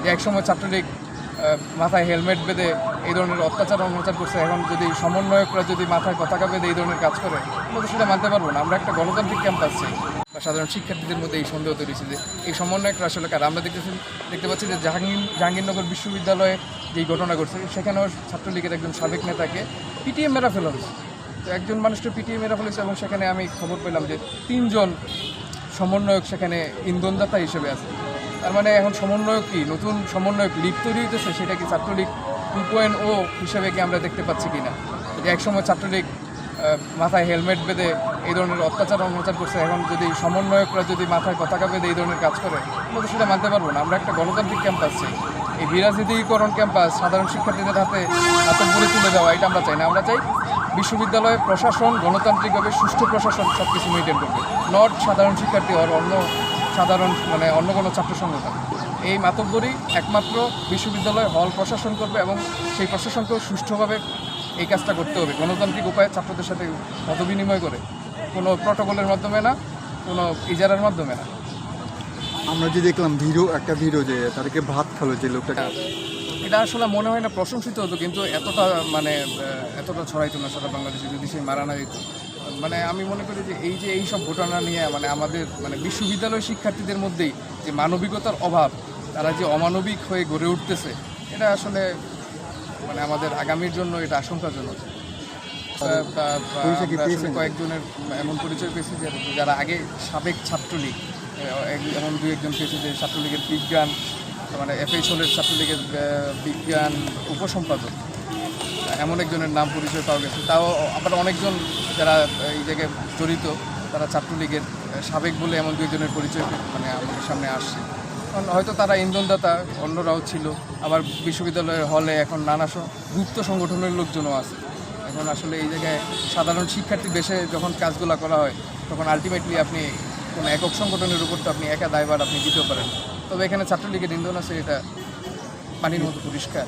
যে একসময় ছাত্রলীগ মাথায় হেলমেট বেঁধে এই ধরনের অত্যাচার করছে, এখন যদি সমন্বয়করা যদি মাথায় পতাকা বেঁধে এই ধরনের কাজ করে, আমরা তো সেটা মানতে পারবো না। আমরা একটা গণতান্ত্রিক ক্যাম্পাস চাই। সাধারণ শিক্ষার্থীদের মধ্যে এই সন্দেহ তৈরি হয়েছে যে এই সমন্বয়করা আসলে কারা। আমরা দেখতে পাচ্ছি যে জাহাঙ্গীরনগর বিশ্ববিদ্যালয়ে যেই ঘটনা ঘটছে সেখানেও ছাত্রলীগের একজন সাবেক নেতাকে পিটিএম মেরা ফেলা হয়েছে। তো একজন মানুষকে পিটিএম মেরা ফেলেছে এবং সেখানে আমি খবর পেলাম যে 3 জন সমন্বয়ক সেখানে ইন্ধনদাতা হিসেবে আছে। তার মানে এখন সমন্বয়ক কি নতুন সমন্বয়ক লীগ তৈরি হইতেছে, সেটা কি ছাত্রলীগ 2.0 হিসেবে কি আমরা দেখতে পাচ্ছি কি না? যে একসময় ছাত্রলীগ মাথায় হেলমেট বেঁধে এই ধরনের অত্যাচার করছে, এখন যদি সমন্বয়করা যদি মাথায় পতাকা বেঁধে এই ধরনের কাজ করে, আমরা তো সেটা মানতে পারবো না। আমরা একটা গণতান্ত্রিক ক্যাম্পাস চাই। এই বিরাজনীতিকরণ ক্যাম্পাস সাধারণ শিক্ষার্থীদের হাতে আতঙ্ক তুলে দেওয়া, এটা আমরা চাই না। আমরা চাই বিশ্ববিদ্যালয় প্রশাসন গণতান্ত্রিকভাবে সুষ্ঠু প্রশাসন সব কিছু মেনটেন করবে, নট সাধারণ শিক্ষার্থী আর অন্য সাধারণ অন্য কোনো ছাত্র সংগঠন। এই মাতব্বরই একমাত্র বিশ্ববিদ্যালয় হল প্রশাসন করবে এবং সেই প্রশাসনকেও সুষ্ঠুভাবে এই কাজটা করতে হবে, গণতান্ত্রিক উপায়ে ছাত্রদের সাথে মত বিনিময় করে, কোনো প্রটোকলের মাধ্যমে না, কোনো ইজারার মাধ্যমে না। আমরা যে দেখলাম একটা ভিডিও যে তাদেরকে ভাত খালো যে লোকটা, এটা আসলে মনে হয় না প্রশংসিত হতো, কিন্তু এতটা ছড়াইতো না সারা বাংলাদেশে যদি সে মারা না যেত। আমি মনে করি যে এই সব ঘটনা নিয়ে আমাদের বিশ্ববিদ্যালয় শিক্ষার্থীদের মধ্যেই যে মানবিকতার অভাব, তারা যে অমানবিক হয়ে গড়ে উঠতেছে, এটা আসলে আমাদের আগামীর জন্য এটা আশঙ্কাজনক। কয়েকজনের এমন পরিচয় পেয়েছি যারা আগে সাবেক ছাত্রলীগ, এমন 2-1জন পেয়েছি যে ছাত্রলীগের বিজ্ঞান FH হলের ছাত্রলীগের বিজ্ঞান উপসম্পাদক, এমন একজনের নাম পরিচয় পাওয়া গেছে। তাও আবার অনেকজন যারা এই জায়গায় জড়িত তারা ছাত্রলীগের সাবেক বলে এমন 2-জনের পরিচয় আমাদের সামনে আসছে। কারণ হয়তো তারা ইন্ধনদাতা, অন্যরাও ছিল। আবার বিশ্ববিদ্যালয়ের হলে এখন নানা গুপ্ত সংগঠনের লোকজনও আছে। এখন আসলে এই জায়গায় সাধারণ শিক্ষার্থী দেশে যখন কাজগুলো করা হয়, তখন আলটিমেটলি আপনি কোনো একক সংগঠনের উপর তো আপনি একা দায়ভার আপনি দিতেও পারেন। তবে এখানে ছাত্রলীগের ইন্ধন আছে, এটা পানির মতো পরিষ্কার।